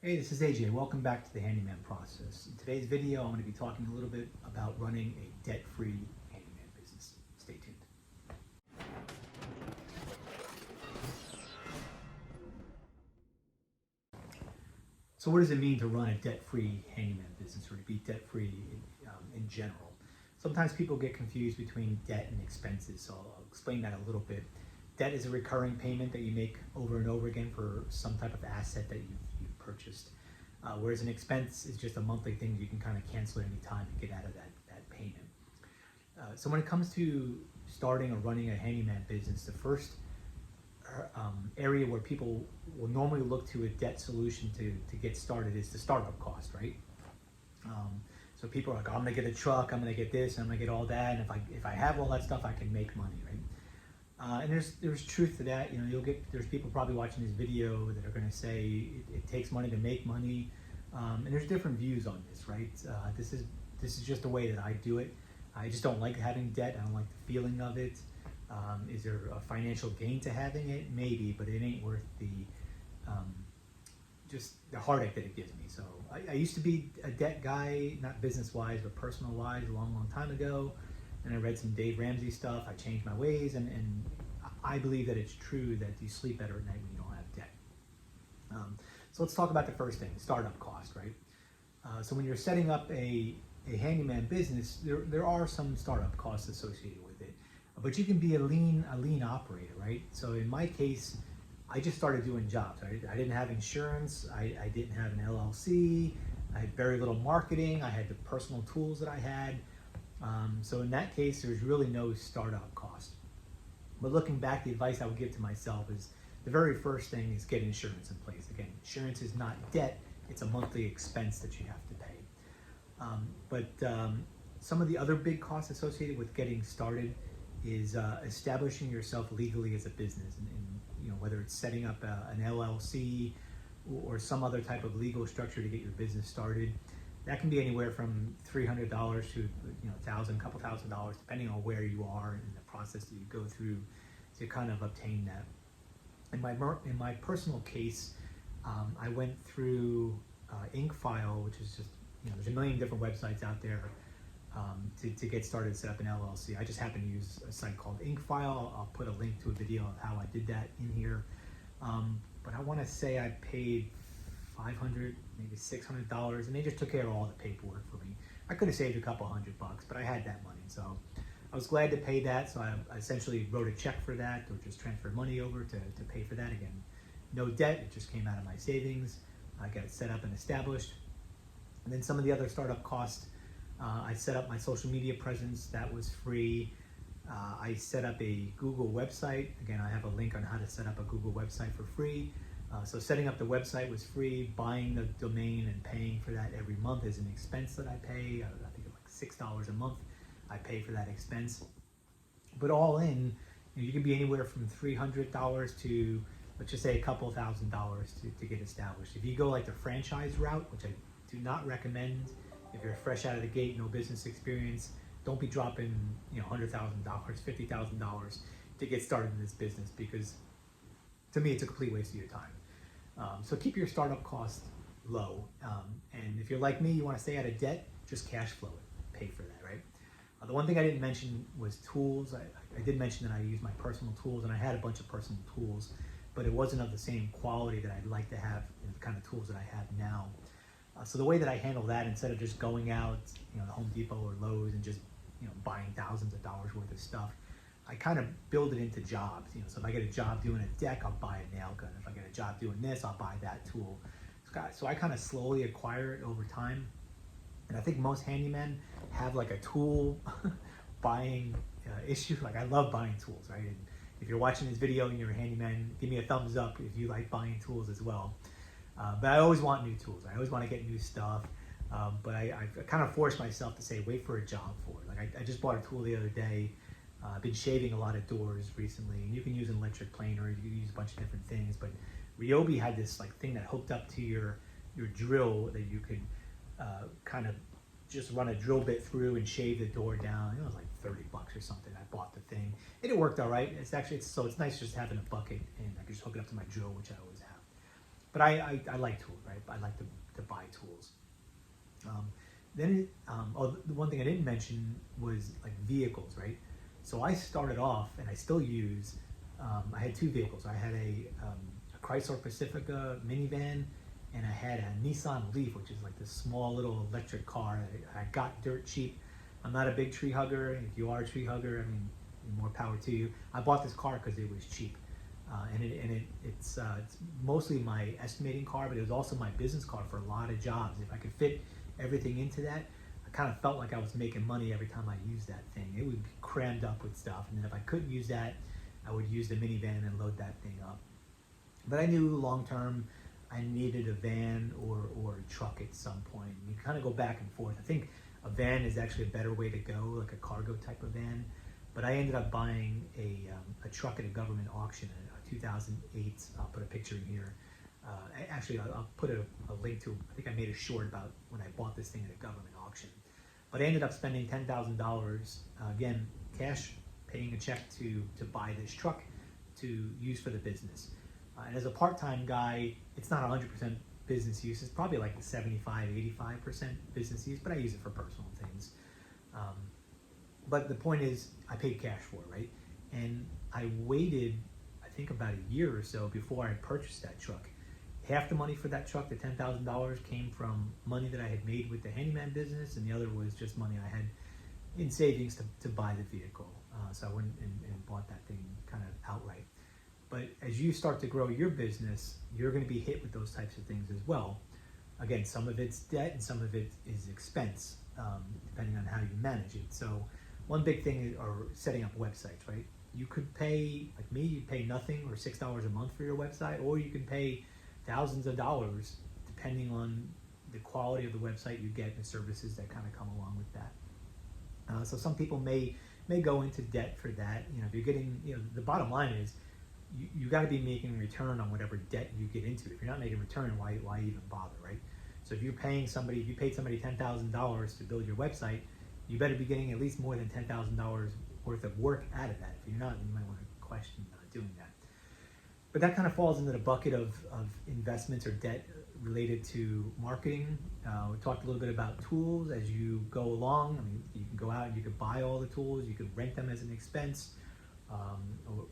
Hey, this is AJ. Welcome back to the Handyman process. In today's video, I'm going to be talking a little bit about running a debt-free handyman business. Stay tuned. So what does it mean to run a debt-free handyman business, or to be debt-free in general? Sometimes people get confused between debt and expenses, so I'll explain that a little bit. Debt is a recurring payment that you make over and over again for some type of asset that you've purchased. Whereas an expense is just a monthly thing you can kind of cancel at any time and get out of that payment. So when it comes to starting or running a handyman business, the first area where people will normally look to a debt solution to get started is the startup cost, right? So people are like, oh, I'm gonna get a truck, I'm gonna get this, I'm gonna get all that, and if I have all that stuff, I can make money, right? And there's truth to that. You know, there's people probably watching this video that are going to say it takes money to make money, and there's different views on this, right? This is just the way that I do it. I just don't like having debt. I don't like the feeling of it. Is there a financial gain to having it? Maybe, but it ain't worth just the heartache that it gives me. So I used to be a debt guy, not business-wise, but personal-wise, a long time ago. And I read some Dave Ramsey stuff. I changed my ways, and I believe that it's true that you sleep better at night when you don't have debt. So let's talk about the first thing, startup cost, right? So when you're setting up a handyman business, there are some startup costs associated with it, but you can be a lean operator, right? So in my case, I just started doing jobs. Right? I didn't have insurance. I didn't have an LLC. I had very little marketing. I had the personal tools that I had. So in that case, there's really no startup cost. But looking back, the advice I would give to myself is the very first thing is get insurance in place. Again, insurance is not debt, it's a monthly expense that you have to pay. Some of the other big costs associated with getting started is establishing yourself legally as a business, and you know, whether it's setting up an LLC or some other type of legal structure to get your business started. That can be anywhere from $300 to $1,000, couple $1,000, depending on where you are in the process that you go through to kind of obtain that. In my personal case, I went through Inkfile, which is just, there's a million different websites out there to get started and set up an LLC. I just happen to use a site called Inkfile. I'll put a link to a video of how I did that in here. But I want to say I paid $500, maybe $600, and they just took care of all the paperwork for me. I could have saved a couple $100, but I had that money, so I was glad to pay that. So I essentially wrote a check for that, or just transferred money over to pay for that. Again, no debt, it just came out of my savings. I got it set up and established. And then some of the other startup costs, I set up my social media presence. That was free. I set up a Google website. Again, I have a link on how to set up a Google website for free. So setting up the website was free. Buying the domain and paying for that every month is an expense that I pay. I think it's like $6 a month I pay for that expense. But all in, you can be anywhere from $300 to, let's just say, a couple $1,000 to get established. If you go like the franchise route, which I do not recommend, if you're fresh out of the gate, no business experience, don't be dropping $100,000, $50,000 to get started in this business, because to me it's a complete waste of your time. So keep your startup costs low, and if you're like me, you want to stay out of debt, just cash flow it, pay for that, right? The one thing I didn't mention was tools. I did mention that I use my personal tools, and I had a bunch of personal tools, but it wasn't of the same quality that I'd like to have in the kind of tools that I have now. So the way that I handle that, instead of just going out, the Home Depot or Lowe's and just buying thousands of dollars worth of stuff, I kind of build it into jobs. So if I get a job doing a deck, I'll buy a nail gun. If I get a job doing this, I'll buy that tool. So I kind of slowly acquire it over time. And I think most handymen have like a tool buying issue. Like, I love buying tools, right? And if you're watching this video and you're a handyman, give me a thumbs up if you like buying tools as well. But I always want new tools. I always want to get new stuff. But I kind of force myself to say, wait for a job for it. Like, I just bought a tool the other day. I've been shaving a lot of doors recently, and you can use an electric planer, you can use a bunch of different things, but Ryobi had this like thing that hooked up to your drill that you could kind of just run a drill bit through and shave the door down. It was like $30 or something. I bought the thing, and it worked all right. It's nice just having a bucket, and I can just hook it up to my drill, which I always have. But I like tools, right? I like to buy tools. The one thing I didn't mention was like vehicles, right? So I started off, and I still use, I had two vehicles. I had a Chrysler Pacifica minivan, and I had a Nissan Leaf, which is like this small little electric car. I got dirt cheap. I'm not a big tree hugger. If you are a tree hugger, I mean, more power to you. I bought this car because it was cheap. It's mostly my estimating car, but it was also my business car for a lot of jobs. If I could fit everything into that, I kind of felt like I was making money every time I used that thing. It would be crammed up with stuff, and then if I couldn't use that, I would use the minivan and load that thing up. But I knew long term I needed a van or a truck at some point. You kind of go back and forth. I think a van is actually a better way to go, like a cargo type of van. But I ended up buying a truck at a government auction in 2008. I'll put a picture in here. Actually, I'll put a link to, I think I made a short about when I bought this thing at a government auction. But I ended up spending $10,000, again, cash, paying a check to buy this truck to use for the business. And as a part-time guy, it's not 100% business use. It's probably like 75, 85% business use, but I use it for personal things. But the point is, I paid cash for it, right? And I waited, I think about a year or so before I purchased that truck. Half the money for that truck, the $10,000, came from money that I had made with the Handyman business, and the other was just money I had in savings to buy the vehicle. So I went and bought that thing kind of outright. But as you start to grow your business, you're going to be hit with those types of things as well. Again, some of it's debt and some of it is expense, depending on how you manage it. So one big thing are setting up websites, right? You could pay, like me, you pay nothing or $6 a month for your website, or you can pay thousands of dollars depending on the quality of the website you get and the services that kind of come along with that. So some people may go into debt for that. You know, if you're getting, the bottom line is you got to be making a return on whatever debt you get into. If you're not making a return, why even bother, right? So if you paid somebody $10,000 to build your website, you better be getting at least more than $10,000 worth of work out of that. If you're not, then you might want to question doing that. But that kind of falls into the bucket of investments or debt related to marketing. We talked a little bit about tools as you go along. I mean, you can go out and you can buy all the tools, you can rent them as an expense,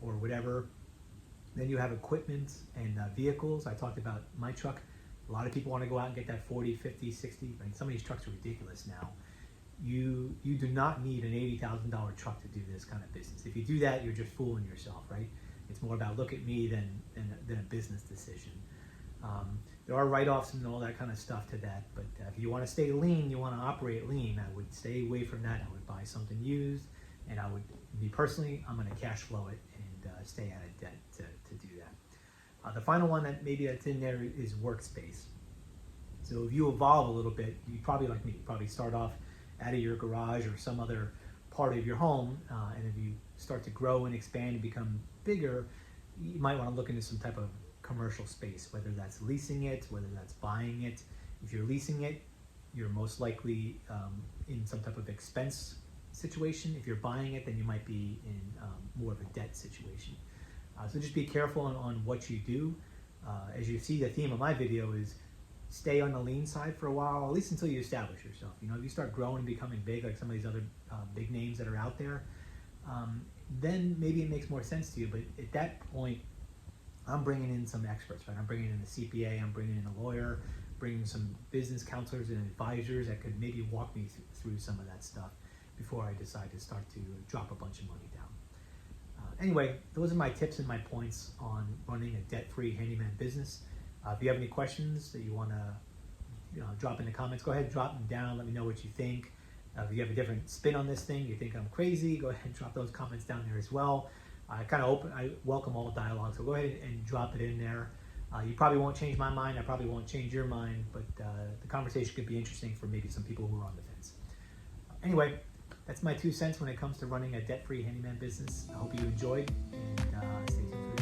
or whatever. Then you have equipment and vehicles. I talked about my truck. A lot of people want to go out and get that 40, 50, 60. I mean, some of these trucks are ridiculous now. You do not need an $80,000 truck to do this kind of business. If you do that, you're just fooling yourself, right? It's more about look at me than a business decision. There are write-offs and all that kind of stuff to that, but if you want to stay lean, you want to operate lean, I would stay away from that. I would buy something used, and I would, me personally, I'm going to cash flow it and stay out of debt to do that. The final one that's in there is workspace. So if you evolve a little bit, you probably, like me, you probably start off out of your garage or some other part of your home, and if you start to grow and expand and become bigger, you might want to look into some type of commercial space, whether that's leasing it, whether that's buying it. If you're leasing it, you're most likely in some type of expense situation. If you're buying it, then you might be in more of a debt situation. So just be careful on what you do. As you see, the theme of my video is stay on the lean side for a while, at least until you establish yourself. If you start growing and becoming big, like some of these other big names that are out there, then maybe it makes more sense to you. But at that point, I'm bringing in some experts, right? I'm bringing in a CPA, I'm bringing in a lawyer, bringing some business counselors and advisors that could maybe walk me through some of that stuff before I decide to start to drop a bunch of money down. Anyway, those are my tips and my points on running a debt-free handyman business. If you have any questions that you want to drop in the comments, go ahead and drop them down. Let me know what you think. If you have a different spin on this thing, you think I'm crazy, go ahead and drop those comments down there as well. I welcome all dialogue, so go ahead and drop it in there. You probably won't change my mind, I probably won't change your mind, but the conversation could be interesting for maybe some people who are on the fence. Anyway, that's my 2 cents when it comes to running a debt-free handyman business. I hope you enjoyed, and stay tuned.